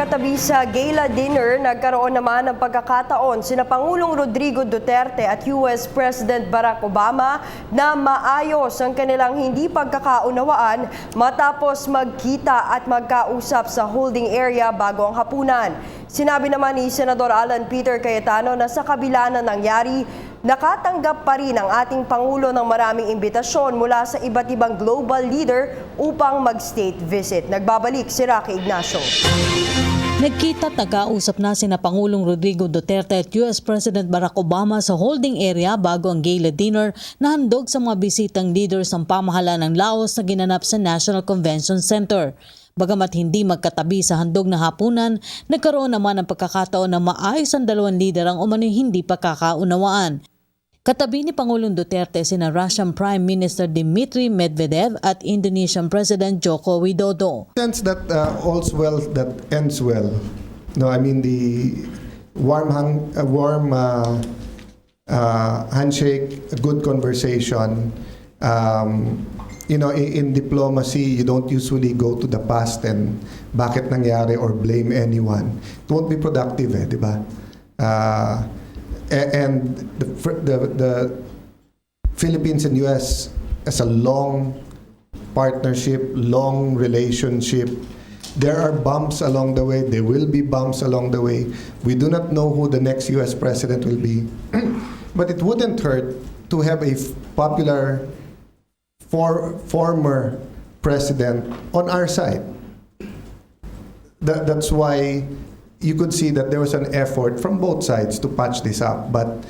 Katabi sa gala dinner, nagkaroon naman ng pagkakataon sina Pangulong Rodrigo Duterte at US President Barack Obama na maayos ang kanilang hindi pagkakaunawaan matapos magkita at magkausap sa holding area bago ang hapunan. Sinabi naman ni Senador Alan Peter Cayetano na sa kabila na nangyari, nakatanggap pa rin ang ating Pangulo ng maraming imbitasyon mula sa iba't ibang global leader upang mag-state visit. Nagbabalik si Rocky Ignacio. Nagkita at nagkausap na sina Pangulong Rodrigo Duterte at US President Barack Obama sa holding area bago ang gala dinner na handog sa mga bisitang leaders ng pamahalaan ng Laos na ginanap sa National Convention Center. Bagamat hindi magkatabi sa handog na hapunan, nagkaroon naman ng pagkakataon na maayos ang dalawang leader ang umano'y hindi pagkakaunawaan. Katabi ni Pangulong Duterte sina Russian Prime Minister Dmitry Medvedev at Indonesian President Joko Widodo. Sense that all's well that ends well. No, I mean the warm handshake, a good conversation. In diplomacy, you don't usually go to the past and bakit nangyari or blame anyone. It won't be productive, di ba? And the Philippines and US has a long partnership, long relationship. There are bumps along the way. There will be bumps along the way. We do not know who the next US president will be. But it wouldn't hurt to have a popular former president on our side. That's why you could see that there was an effort from both sides to patch this up. But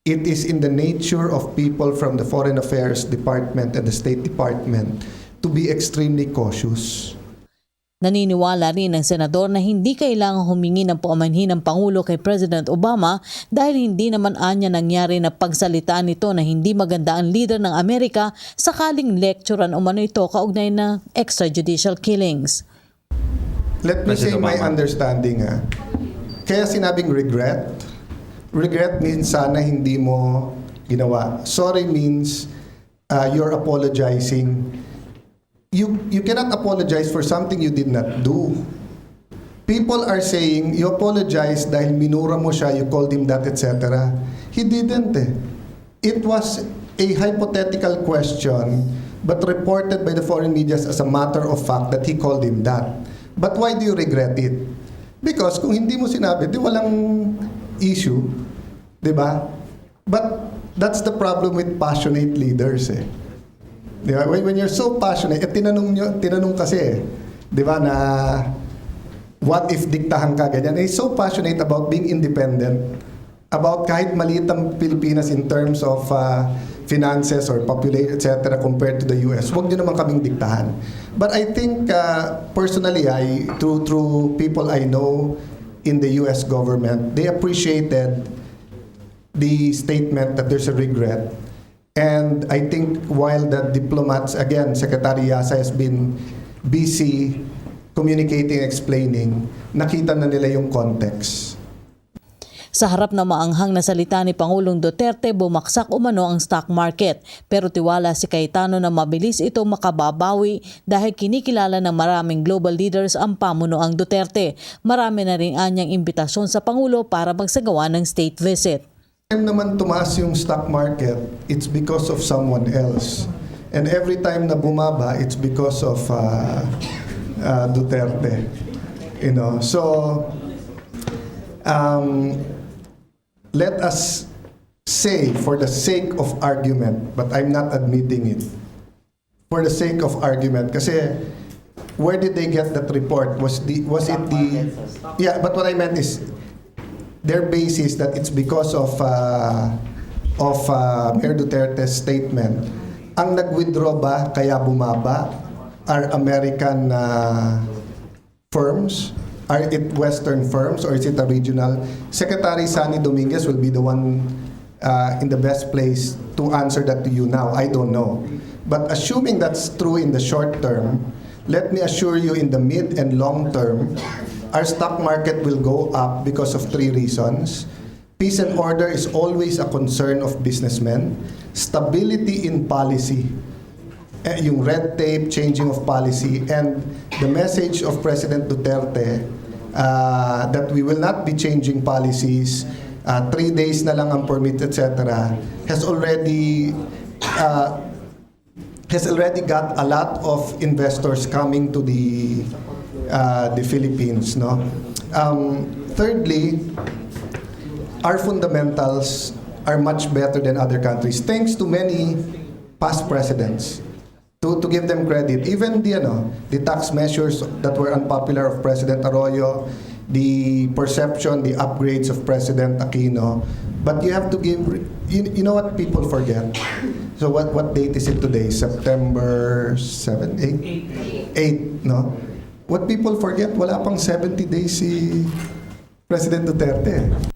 it is in the nature of people from the Foreign Affairs Department and the State Department to be extremely cautious. Naniniwala rin ang senador na hindi kailangang humingi ng paumanhin ng Pangulo kay President Obama dahil hindi naman anya nangyari na pagsalitaan nito na hindi maganda ang leader ng Amerika sakaling lecturean umano ito kaugnay na extrajudicial killings. Let me say my understanding. Kaya sinabing regret. Regret means sana hindi mo ginawa. Sorry means you're apologizing. You cannot apologize for something you did not do. People are saying, you apologize dahil minura mo siya, you called him that, etc. He didn't. It was a hypothetical question, but reported by the foreign media as a matter of fact that he called him that. But why do you regret it? Because kung hindi mo sinabi, di walang issue. Di ba? But that's the problem with passionate leaders. Di ba? When you're so passionate, tinanong kasi, di ba, na what if diktahan ka ganyan? He's so passionate about being independent, about kahit maliit ang Pilipinas in terms of finances or population, etc. compared to the US. Huwag nyo naman kaming diktahan. But I think, personally, through people I know in the US government, they appreciated the statement that there's a regret. And I think while the diplomats, again, Secretary Yasa has been busy communicating, explaining, nakita na nila yung context. Sa harap ng maanghang na salita ni Pangulong Duterte, bumaksak umano ang stock market. Pero tiwala si Cayetano na mabilis ito makababawi dahil kinikilala ng maraming global leaders ang pamunuang Duterte. Marami na rin anyang imbitasyon sa Pangulo para magsagawa ng state visit. Time naman tumaas yung stock market, it's because of someone else. And every time na bumaba, it's because of Duterte. So let us say, for the sake of argument, but I'm not admitting it, for the sake of argument, kasi where did they get that report? Yeah, but what I meant is, their basis that it's because of Mayor Duterte's statement. Ang nag-withdraw ba kaya bumaba are American firms? Are it Western firms or is it a regional? Secretary Sani Dominguez will be the one in the best place to answer that to you now. I don't know. But assuming that's true in the short term, let me assure you in the mid and long term, our stock market will go up because of 3 reasons. Peace and order is always a concern of businessmen. Stability in policy. Yung red tape, changing of policy, and the message of President Duterte that we will not be changing policies, 3 days na lang ang permit, etc., has already got a lot of investors coming to the Philippines, no? Thirdly, our fundamentals are much better than other countries thanks to many past presidents. To give them credit, even the tax measures that were unpopular of President Arroyo, the perception, the upgrades of President Aquino, but you have to give, you know what people forget? So what date is it today? September 7, 8, no? What people forget, wala pang 70 days si President Duterte.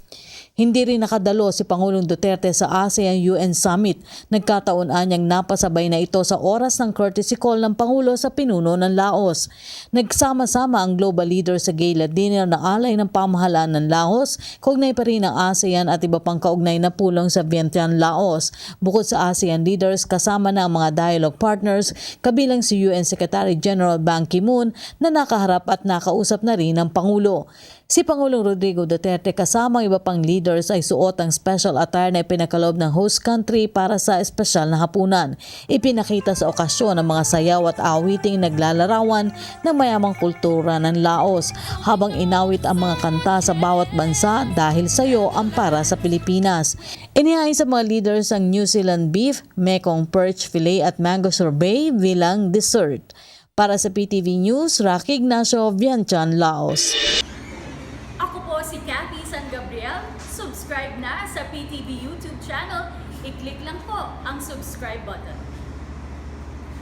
Hindi rin nakadalo si Pangulong Duterte sa ASEAN-UN Summit. Nagkataon anyang napasabay na ito sa oras ng courtesy call ng Pangulo sa pinuno ng Laos. Nagsama-sama ang global leader sa gala dinner na alay ng pamahalaan ng Laos, kaugnay pa rin ang ASEAN at iba pang kaugnay na pulong sa Vientiane, Laos. Bukod sa ASEAN leaders, kasama na ang mga dialogue partners, kabilang si UN Secretary General Ban Ki-moon na nakaharap at nakausap na rin ng Pangulo. Si Pangulong Rodrigo Duterte kasama ang iba pang leaders ay suot ang special attire na ipinakalob ng host country para sa espesyal na hapunan. Ipinakita sa okasyon ang mga sayaw at awiting naglalarawan ng mayamang kultura ng Laos habang inawit ang mga kanta sa bawat bansa dahil sayo ang para sa Pilipinas. Inihain sa mga leaders ang New Zealand beef, Mekong perch fillet at mango sorbet bilang dessert. Para sa PTV News, Rocky Ignacio, Vientiane, Laos. Ako po si Cathy San Gabriel. Subscribe na sa PTV YouTube channel. I-click lang po ang subscribe button.